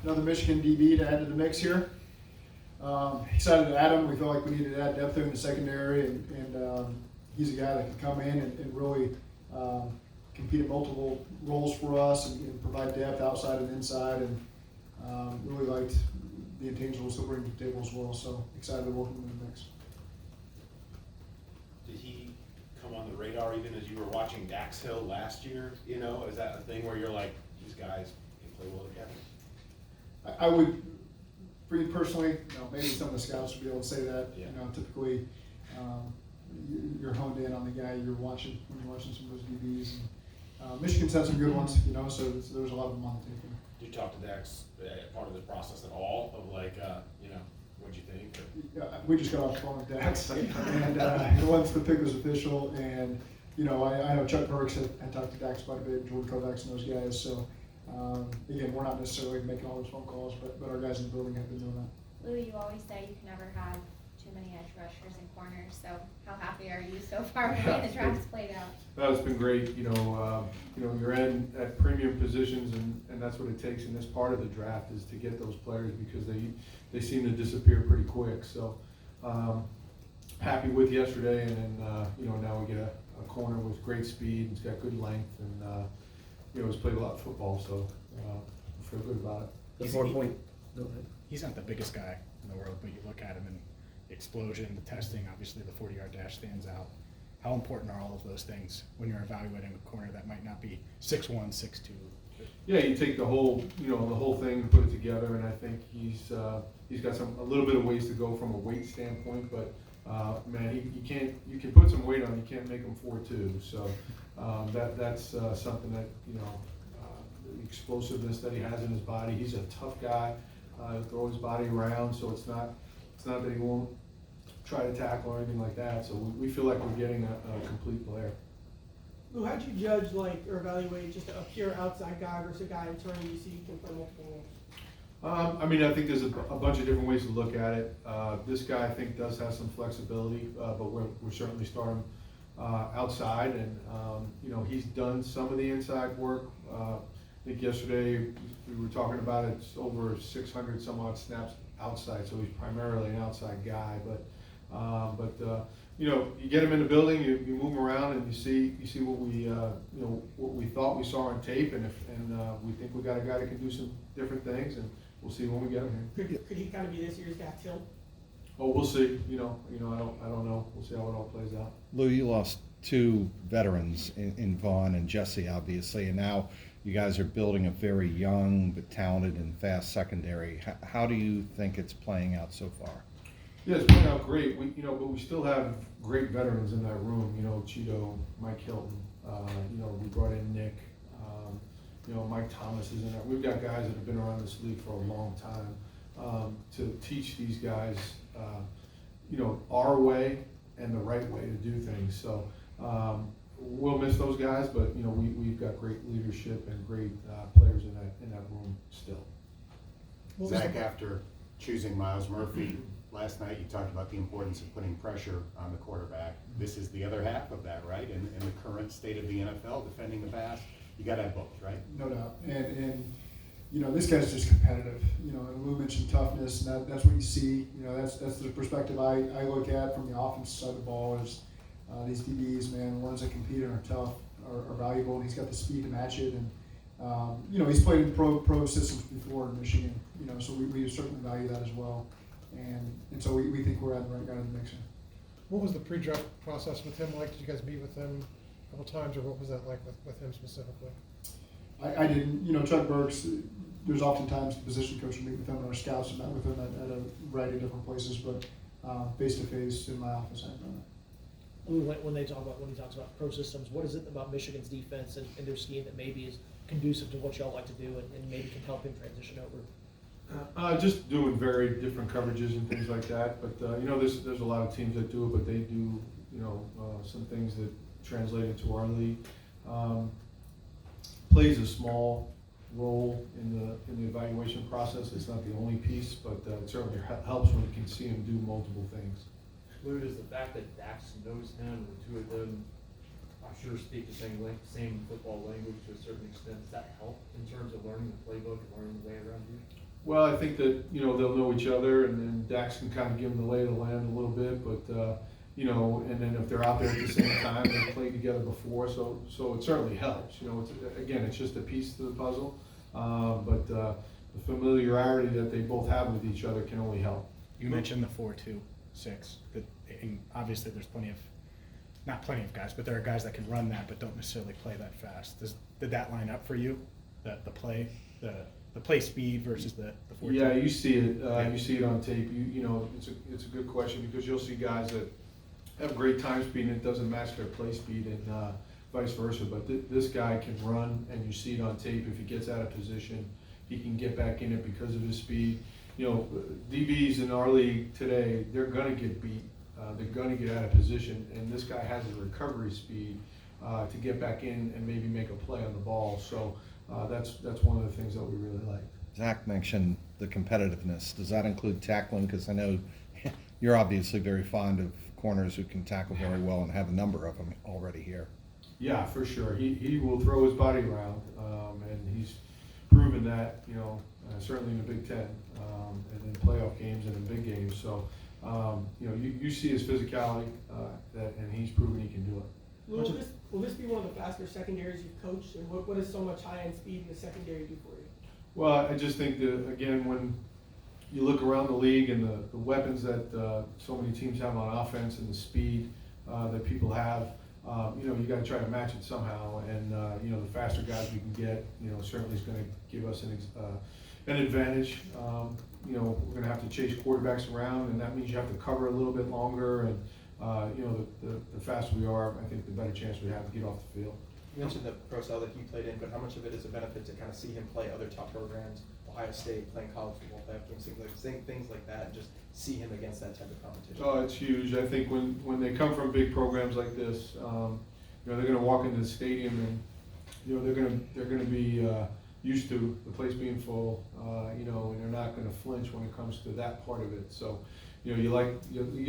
another Michigan DB to add to the mix here. Excited to add him. We feel like we needed to add depth there in the secondary, and he's a guy that can come in and really compete at multiple roles for us and provide depth outside and inside, and really liked the intangibles that we're bringing to the table as well. So excited to welcome him in the mix. Did he come on the radar even as you were watching Dax Hill last year? You know, is that a thing where you're like, these guys can play well together? I would, for you personally, maybe some of the scouts would be able to say that. Yeah. Typically, you're honed in on the guy you're watching when you're watching some of those DBs. And, Michigan's had some good ones, so there's a lot of them on the team. Did you talk to Dax part of the process at all of like, what'd you think? We just got off the phone with Dax, and once the pick was official, and I know Chuck Burks had talked to Dax quite a bit, Jordan Kovacs and those guys. So again, we're not necessarily making all those phone calls, but our guys in the building have been doing that. Lou, you always say you can never have too many edge rushers and corners. So how happy are you so far with the way the draft's played out? It's been great. You're in at premium positions, and that's what it takes in this part of the draft is to get those players because they seem to disappear pretty quick. So happy with yesterday, and then now we get a corner with great speed. He's got good length, and he's played a lot of football, so I feel good about it. The 4 point. He's not the biggest guy in the world, but you look at him and the explosion, the testing, obviously the 40-yard dash stands out. How important are all of those things when you're evaluating a corner that might not be 6'1", 6'2"? Yeah, you take the whole thing and put it together, and I think he's got a little bit of ways to go from a weight standpoint, but man, you can put some weight on, you can't make him 4'2", so that's something that the explosiveness that he has in his body. He's a tough guy. He'll throw his body around, so it's not that he won't try to tackle or anything like that. So we feel like we're getting a complete player. Lou, how'd you judge or evaluate just a pure outside guy versus a guy internally you see can play multiple roles? I think there's a bunch of different ways to look at it. This guy, I think, does have some flexibility, but we're certainly starting outside, and he's done some of the inside work. I think yesterday we were talking about it's over 600 some odd snaps outside, so he's primarily an outside guy. But you get him in the building, you move him around, and you see what we thought we saw on tape, and we think we got a guy that can do some different things, and we'll see when we get him here. Could he kind of be this year's Dax Hill? Oh, we'll see. I don't know. We'll see how it all plays out. Lou, you lost two veterans in Vaughn and Jesse, obviously, and now you guys are building a very young but talented and fast secondary. How do you think it's playing out so far? Yeah, it's playing out great. But we still have great veterans in that room. Cheeto, Mike Hilton. We brought in Nick. Mike Thomas is in there. We've got guys that have been around this league for a long time to teach these guys, our way and the right way to do things. So we'll miss those guys, but we've got great leadership and great players in that room still. Zach, after choosing Myles Murphy last night, you talked about the importance of putting pressure on the quarterback. This is the other half of that, right? In the current state of the NFL, defending the pass, you got to have both, right? No doubt. And this guy's just competitive. And Lou mentioned toughness, and that's what you see. That's the perspective I look at from the offensive side of the ball is these DBs, man, the ones that compete and are tough are valuable, and he's got the speed to match it. And he's played in pro systems before in Michigan. So we certainly value that as well. And so we think we're at the right guy in the mix. What was the pre-draft process with him like? Did you guys meet with him a couple times, or what was that like with him specifically? I didn't. Chuck Burks, there's oftentimes the position coach will meet with him, and our scouts have met with him at a variety of different places, but face-to-face in my office, I've done it. When he talks about pro systems, what is it about Michigan's defense and their scheme that maybe is conducive to what y'all like to do and maybe can help him transition over? Just doing very different coverages and things like that. But there's a lot of teams that do it, but they do some things that translate into our league. Plays a small role in the evaluation process. It's not the only piece, but it certainly helps when you can see him do multiple things. Lou, does the fact that Dax knows him, the two of them, I'm sure speak the same football language to a certain extent, does that help in terms of learning the playbook and learning the way around you? Well, I think that, you know, they'll know each other, and then Dax can kind of give them the lay of the land a little bit, but, you know, and then if they're out there at the same time, they played together before, so it certainly helps, you know, again, it's just a piece to the puzzle, but the familiarity that they both have with each other can only help. You mentioned the 4-2-6, and obviously there's not plenty of guys, but there are guys that can run that but don't necessarily play that fast. Did that line up for you? The play speed versus the 4-2? Yeah, you see it on tape. You know, it's a good question, because you'll see guys that have great time speed and it doesn't match their play speed, and vice versa. But this guy can run, and you see it on tape. If he gets out of position, he can get back in it because of his speed. You know, DBs in our league today, they're gonna get beat. They're gonna get out of position, and this guy has the recovery speed to get back in and maybe make a play on the ball. So that's one of the things that we really like. Zach mentioned the competitiveness. Does that include tackling? Because I know you're obviously very fond of corners who can tackle very well and have a number of them already here. Yeah, for sure. He will throw his body around, and he's proven that, you know, certainly in the Big Ten, and in playoff games and in big games. So, you know, you see his physicality, and he's proven he can do it. Will this be one of the faster secondaries you've coached, and what does so much high-end speed in the secondary do for you? Well, I just think that, again, when you look around the league and the weapons that so many teams have on offense and the speed that people have, you know, you got to try to match it somehow. And you know, the faster guys we can get, you know, certainly is going to give us an advantage. You know, we're going to have to chase quarterbacks around, and that means you have to cover a little bit longer. And you know, the faster we are, I think the better chance we have to get off the field. You mentioned the pro style that he played in, but how much of it is a benefit to kind of see him play other top programs, Ohio State, playing college football playoff games, things like that, and just see him against that type of competition? Oh, it's huge. I think when they come from big programs like this, you know, they're going to walk into the stadium, and you know, they're going to be used to the place being full, you know, and they're not going to flinch when it comes to that part of it. So, you know, you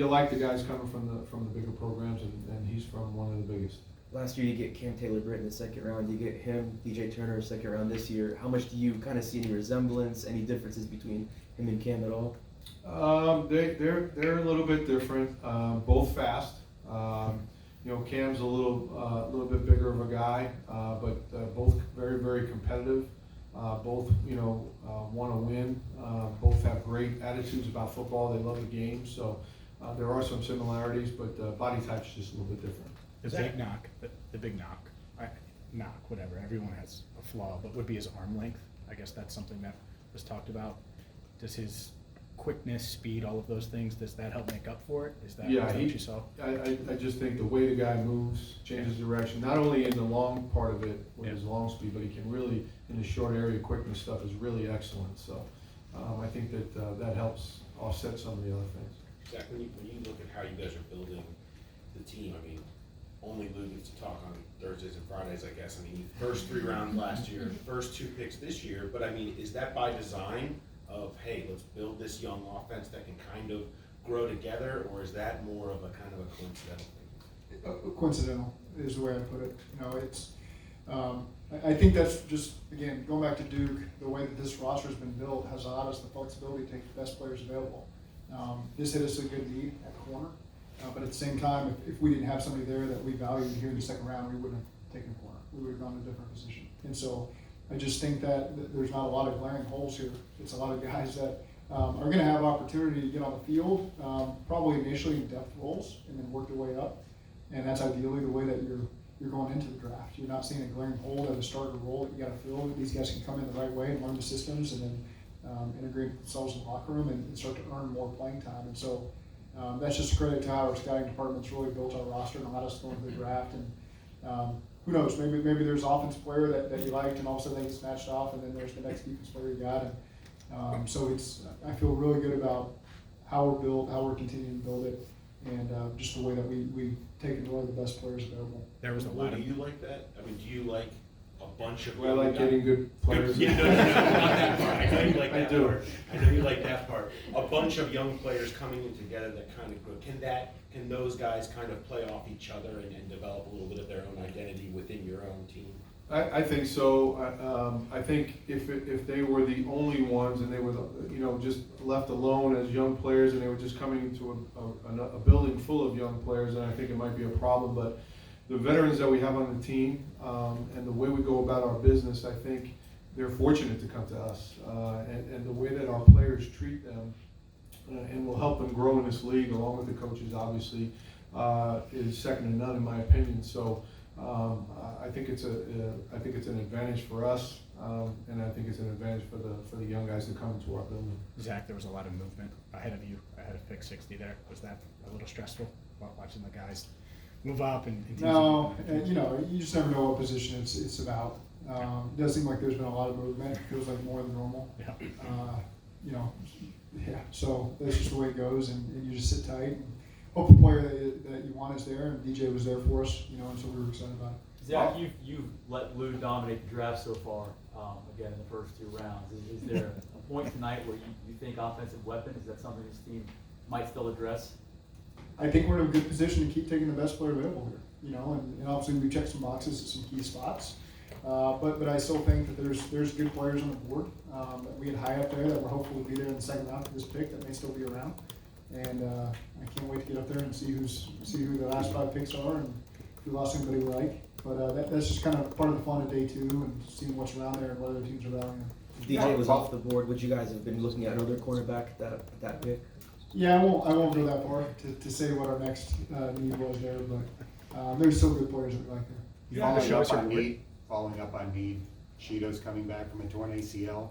like the guys coming from the bigger programs, and he's from one of the biggest. Last year you get Cam Taylor-Britt in the second round, you get him, DJ Turner, second round this year. How much do you kind of see any resemblance, any differences between him and Cam at all? They're a little bit different, both fast. You know, Cam's a little bit bigger of a guy, but both very, very competitive. Both, you know, want to win. Both have great attitudes about football. They love the game. So there are some similarities, but body type's just a little bit different. The big knock, whatever, everyone has a flaw, but would be his arm length. I guess that's something that was talked about. Does his quickness, speed, all of those things, does that help make up for it? Is that what you saw? I just think the way the guy moves, changes direction, not only in the long part of it with his long speed, but he can really, in the short area, quickness stuff is really excellent. So I think that helps offset some of the other things. Zach, when you look at how you guys are building the team, I mean, only Lou gets to talk on Thursdays and Fridays, I guess. I mean, first 3 rounds last year, first 2 picks this year, but I mean, is that by design of, hey, let's build this young offense that can kind of grow together, or is that more of a kind of a coincidental thing? Coincidental is the way I put it. You know, it's, I think that's just, again, going back to Duke, the way that this roster has been built has allowed us the flexibility to take the best players available. This hit us a good need at corner. But at the same time, if we didn't have somebody there that we valued here in the second round, we wouldn't have taken corner. We would have gone to a different position. And so I just think that there's not a lot of glaring holes here. It's a lot of guys that are going to have opportunity to get on the field, probably initially in depth roles, and then work their way up. And that's ideally the way that you're going into the draft. You're not seeing a glaring hole at a starter role that you got to fill. These guys can come in the right way and learn the systems, and then integrate themselves in the locker room and start to earn more playing time. And so that's just a credit to how our scouting department's really built our roster and allowed us to go into the draft. And who knows, maybe there's an offensive player that you liked, and all of a sudden they get snatched off, and then there's the next defense player you got. And so I feel really good about how we're built, how we're continuing to build it, and just the way that we've taken really the best players available. There was a lot Do of. you like that? I mean, do you like a bunch of? Well, I like getting good players. Yeah, no, not that part. I know you like that I do. part. I know you like that part. A bunch of young players coming in together that kind of grow. Can those guys kind of play off each other and develop a little bit of their own identity within your own team? I think so. I think if they were the only ones and they were, just left alone as young players and they were just coming into a building full of young players, then I think it might be a problem. But the veterans that we have on the team and the way we go about our business, I think they're fortunate to come to us. And the way that our players treat them and will help them grow in this league, along with the coaches, obviously, is second to none in my opinion. So. I think it's an advantage for us, and I think it's an advantage for the young guys to come into our building. Zach, there was a lot of movement ahead of you. I had a pick 60 there. Was that a little stressful while watching the guys move up and No, and, you just never know what position it's about. It does seem like there's been a lot of movement. It feels like more than normal. Yeah. So that's just the way it goes, and you just sit tight and hope the player that you want is there, and DJ was there for us, and so we were excited about it. Zach, you've let Lou dominate the draft so far, again, in the first 2 rounds. Is there a point tonight where you think offensive weapon, is that something this team might still address? I think we're in a good position to keep taking the best player available here, and obviously we checked some boxes at some key spots. But I still think that there's good players on the board that we had high up there that we're hopeful will be there in the second round for this pick that may still be around. And I can't wait to get up there and see who the last 5 picks are and if we lost anybody we like. But that's just kind of part of the fun of day 2 and seeing what's around there and what other teams are valuing. If DJ was off the board, would you guys have been looking at another cornerback at that pick? Yeah, I won't go that far to say what our next need was there, but there's still good players that we like there. Following up on need, Cheeto's coming back from a torn ACL.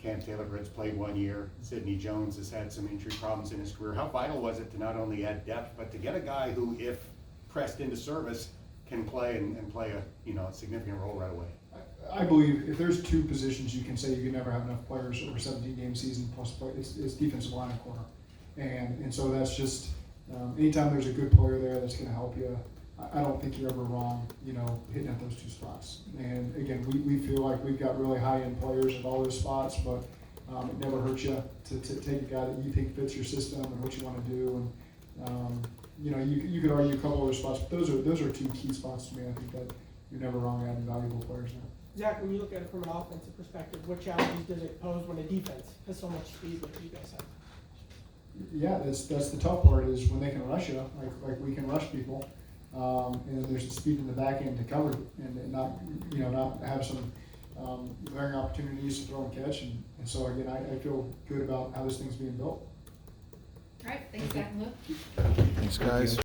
Cam Taylor-Britt's played 1 year. Sidney Jones has had some injury problems in his career. How vital was it to not only add depth, but to get a guy who, if pressed into service, can play and play a significant role right away? I believe if there's 2 positions you can say you can never have enough players over 17-game season plus play, it's defensive line and corner. And so that's just, anytime there's a good player there that's going to help you, I don't think you're ever wrong, hitting at those 2 spots. And again, we feel like we've got really high-end players at all those spots, but it never hurts you to take a guy that you think fits your system and what you want to do. And you could argue a couple other spots, but those are 2 key spots to me. I think that you're never wrong adding valuable players there. Zach, when you look at it from an offensive perspective, what challenges does it pose when a defense has so much speed like you guys have? Yeah, that's the tough part is when they can rush you, like we can rush people. And there's the speed in the back end to cover and not have some glaring opportunities to throw and catch. And so again, I feel good about how this thing's being built. All right, thanks, Zach and Luke. Thanks, guys.